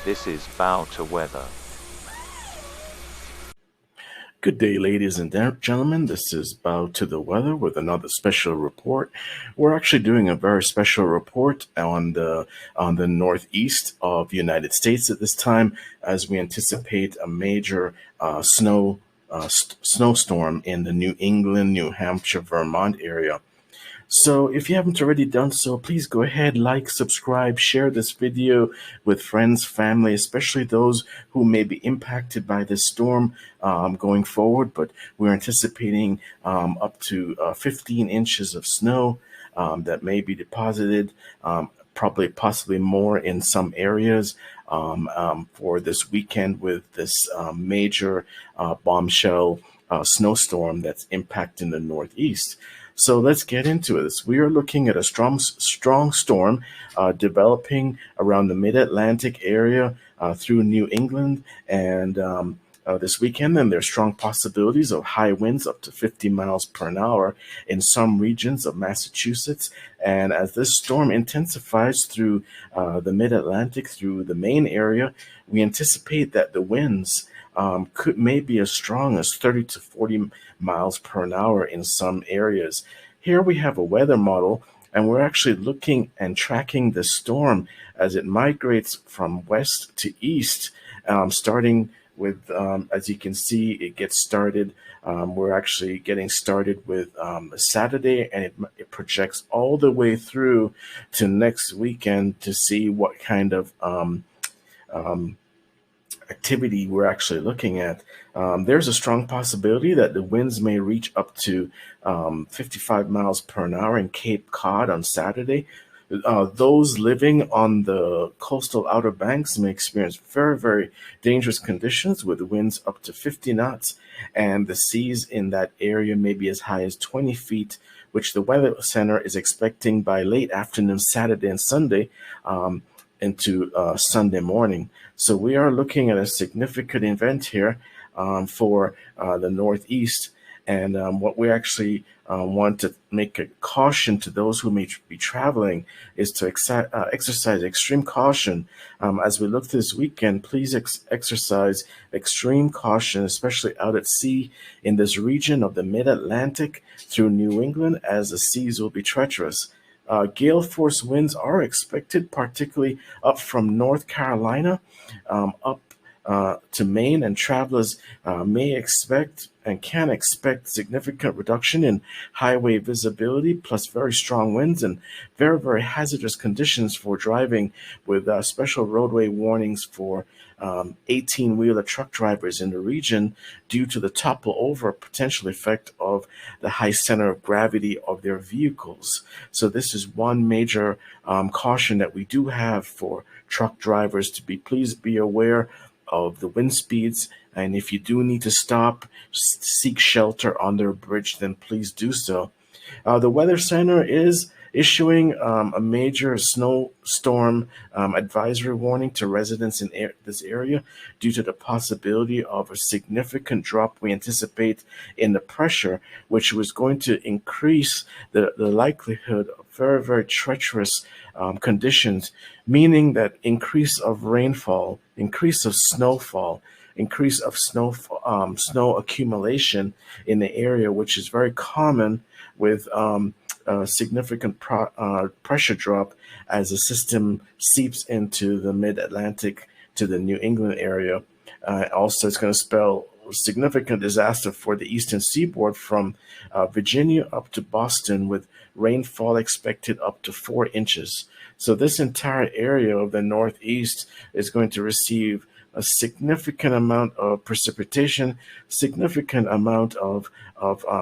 This is Bow to Weather. Good day, ladies and gentlemen. This is Bow to the Weather with another special report. We're actually doing a very special report on the northeast of the United States at this time, as we anticipate a major snowstorm in the New England, New Hampshire, Vermont area. So if you haven't already done so, please go ahead, like, subscribe, share this video with friends, family, especially those who may be impacted by this storm going forward. But we're anticipating up to 15 inches of snow that may be deposited, probably possibly more in some areas for this weekend with this major bombshell snowstorm that's impacting the Northeast. So let's get into this. We are looking at a strong storm developing around the mid-Atlantic area through New England and this weekend. And there's strong possibilities of high winds up to 50 miles per hour in some regions of Massachusetts. And as this storm intensifies through the mid-Atlantic, through the Maine area, we anticipate that the winds could maybe as strong as 30 to 40 miles per hour in some areas. Here we have a weather model, and we're actually looking and tracking the storm as it migrates from west to east, starting with, as you can see, it gets started. We're actually getting started with Saturday, and it projects all the way through to next weekend to see what kind of activity we're actually looking at. There's a strong possibility that the winds may reach up to 55 miles per hour in Cape Cod on Saturday. Those living on the coastal Outer Banks may experience very, very dangerous conditions with winds up to 50 knots, and the seas in that area may be as high as 20 feet, which the Weather Center is expecting by late afternoon Saturday and Sunday. Into Sunday morning. So we are looking at a significant event here for the Northeast. And what we actually want to make a caution to those who may be traveling is to exercise extreme caution. As we look this weekend, please exercise extreme caution, especially out at sea in this region of the mid-Atlantic through New England, as the seas will be treacherous. Gale force winds are expected, particularly up from North Carolina up to Maine, and travelers may expect and can expect significant reduction in highway visibility, plus very strong winds and very, very hazardous conditions for driving, with special roadway warnings for 18-wheeler truck drivers in the region due to the topple over potential effect of the high center of gravity of their vehicles. So this is one major caution that we do have for truck drivers to be. Please be aware of the wind speeds, and if you do need to stop, seek shelter under a bridge, then please do so. The Weather Center is issuing a major snowstorm advisory warning to residents in this area due to the possibility of a significant drop we anticipate in the pressure, which was going to increase the likelihood of very, very treacherous conditions, meaning that increase of rainfall, increase of snowfall, increase of snow accumulation in the area, which is very common with significant pressure drop as the system seeps into the mid-Atlantic to the New England area. Also, it's going to spell significant disaster for the eastern seaboard from Virginia up to Boston, with rainfall expected up to 4 inches. So this entire area of the Northeast is going to receive a significant amount of precipitation, significant amount of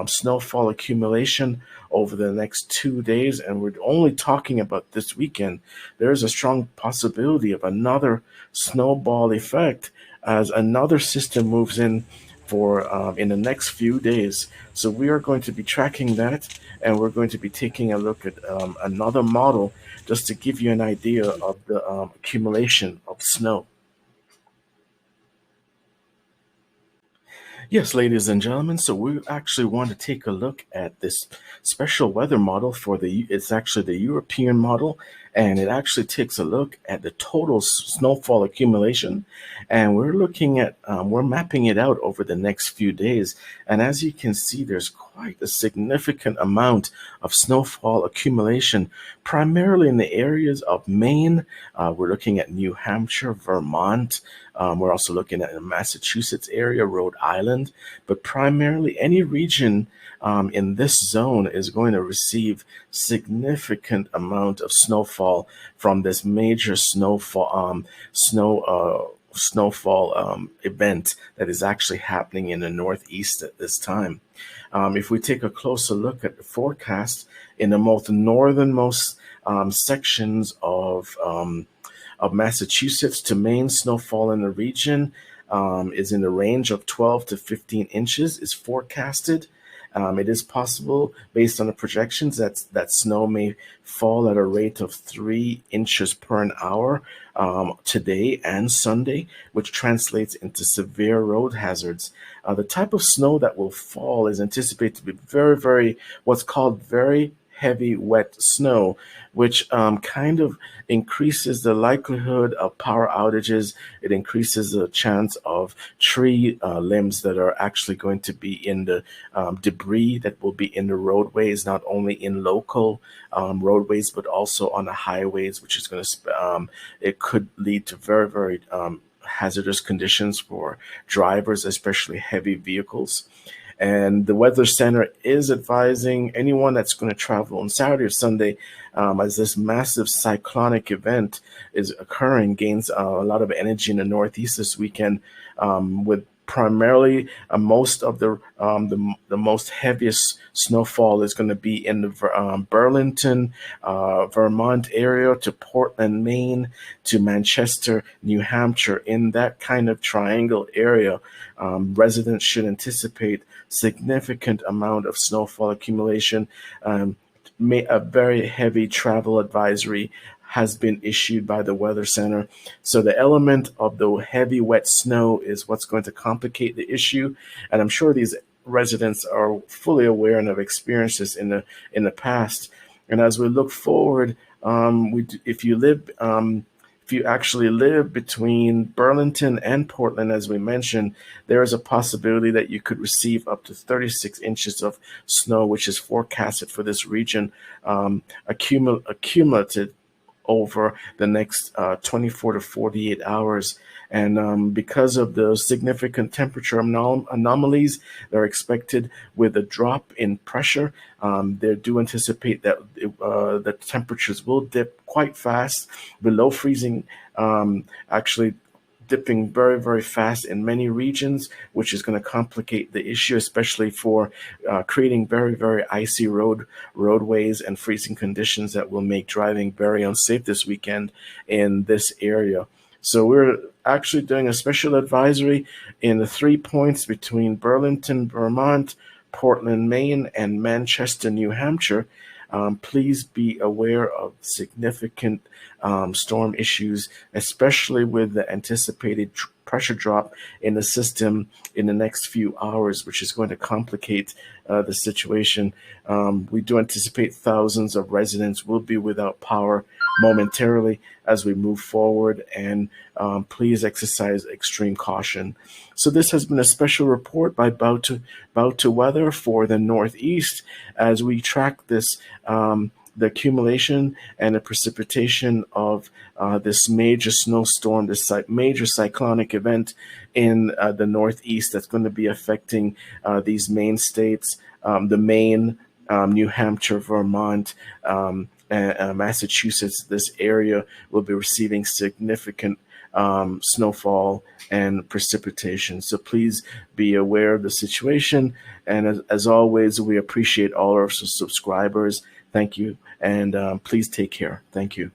snowfall accumulation over the next 2 days. And we're only talking about this weekend. There's a strong possibility of another snowball effect as another system moves in for in the next few days. So we are going to be tracking that, and we're going to be taking a look at another model just to give you an idea of the accumulation of snow. Yes, ladies and gentlemen. So we actually want to take a look at this special weather model for it's actually the European model, and it actually takes a look at the total snowfall accumulation, and we're mapping it out over the next few days. And as you can see, there's quite a significant amount of snowfall accumulation, primarily in the areas of Maine. We're looking at New Hampshire, Vermont. We're also looking at the Massachusetts area, Rhode Island, but primarily any region in this zone is going to receive significant amount of snowfall from this major snowfall event that is actually happening in the Northeast at this time. If we take a closer look at the forecast in the most northernmost sections of Massachusetts to Maine, snowfall in the region is in the range of 12 to 15 inches is forecasted. It is possible, based on the projections, that snow may fall at a rate of 3 inches per an hour today and Sunday, which translates into severe road hazards. The type of snow that will fall is anticipated to be very, very, what's called very heavy, wet snow, which kind of increases the likelihood of power outages. It increases the chance of tree limbs that are actually going to be in the debris that will be in the roadways, not only in local roadways, but also on the highways, which is going to, it could lead to very, very hazardous conditions for drivers, especially heavy vehicles. And the Weather Center is advising anyone that's going to travel on Saturday or Sunday, as this massive cyclonic event is occurring, gains a lot of energy in the Northeast this weekend, with primarily most of the most heaviest snowfall is going to be in the Burlington, Vermont area to Portland, Maine, to Manchester, New Hampshire. In that kind of triangle area, residents should anticipate significant amount of snowfall accumulation. A very heavy travel advisory has been issued by the Weather Center. So the element of the heavy, wet snow is what's going to complicate the issue. And I'm sure these residents are fully aware and have experienced this in the past. And as we look forward, if you actually live between Burlington and Portland, as we mentioned, there is a possibility that you could receive up to 36 inches of snow, which is forecasted for this region, accumulated over the next 24 to 48 hours. And because of the significant temperature anomalies that are expected with a drop in pressure, they do anticipate that the temperatures will dip quite fast below freezing, actually dipping very, very fast in many regions, which is going to complicate the issue, especially for creating very, very icy roadways and freezing conditions that will make driving very unsafe this weekend in this area. So we're actually doing a special advisory in the 3 points between Burlington, Vermont, Portland, Maine, and Manchester, New Hampshire. Please be aware of significant storm issues, especially with the anticipated pressure drop in the system in the next few hours, which is going to complicate the situation. We do anticipate thousands of residents will be without power momentarily as we move forward, and please exercise extreme caution. So this has been a special report by Bout to Weather for the Northeast as we track this the accumulation and the precipitation of this major snowstorm, this major cyclonic event in the Northeast that's going to be affecting these Maine states, the Maine, New Hampshire, Vermont, Massachusetts. This area will be receiving significant snowfall and precipitation. So please be aware of the situation. And as always, we appreciate all our subscribers. Thank you. And please take care. Thank you.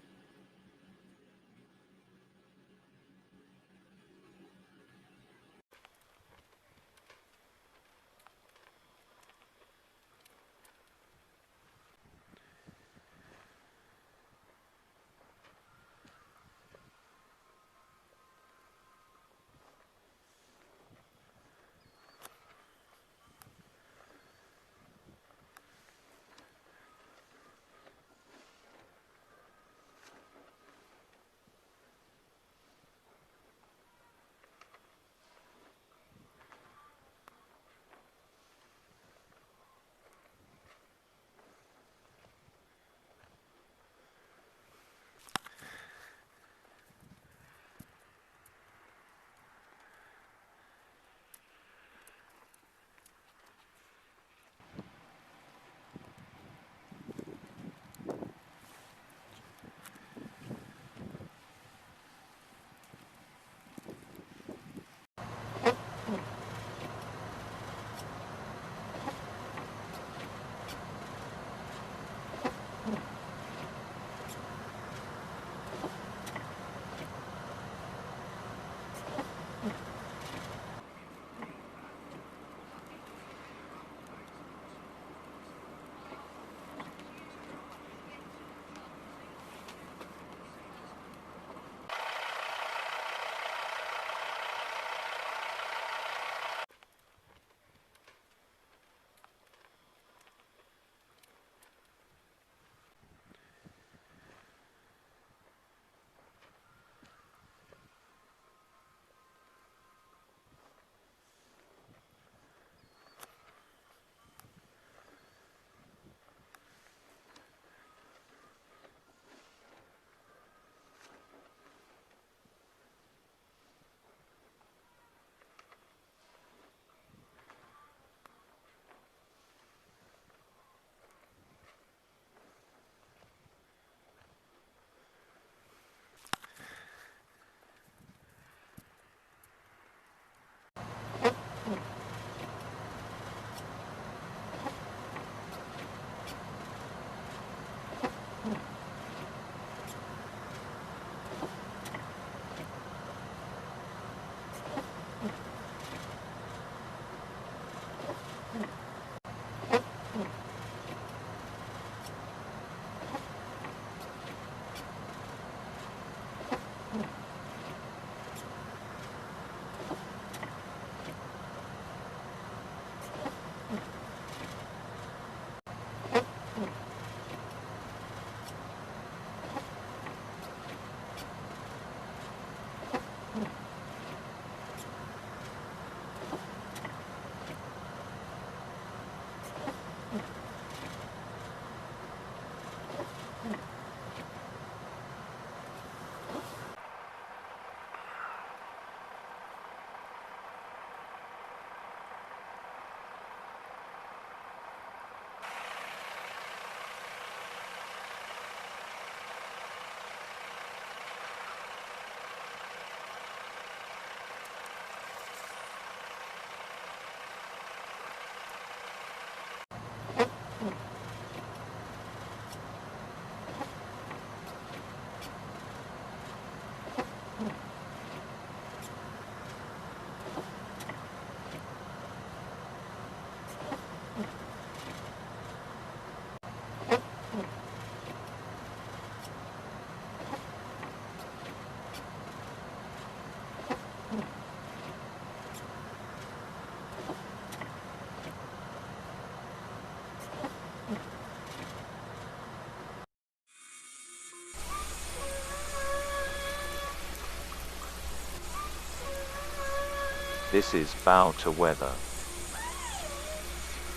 This is bow to weather.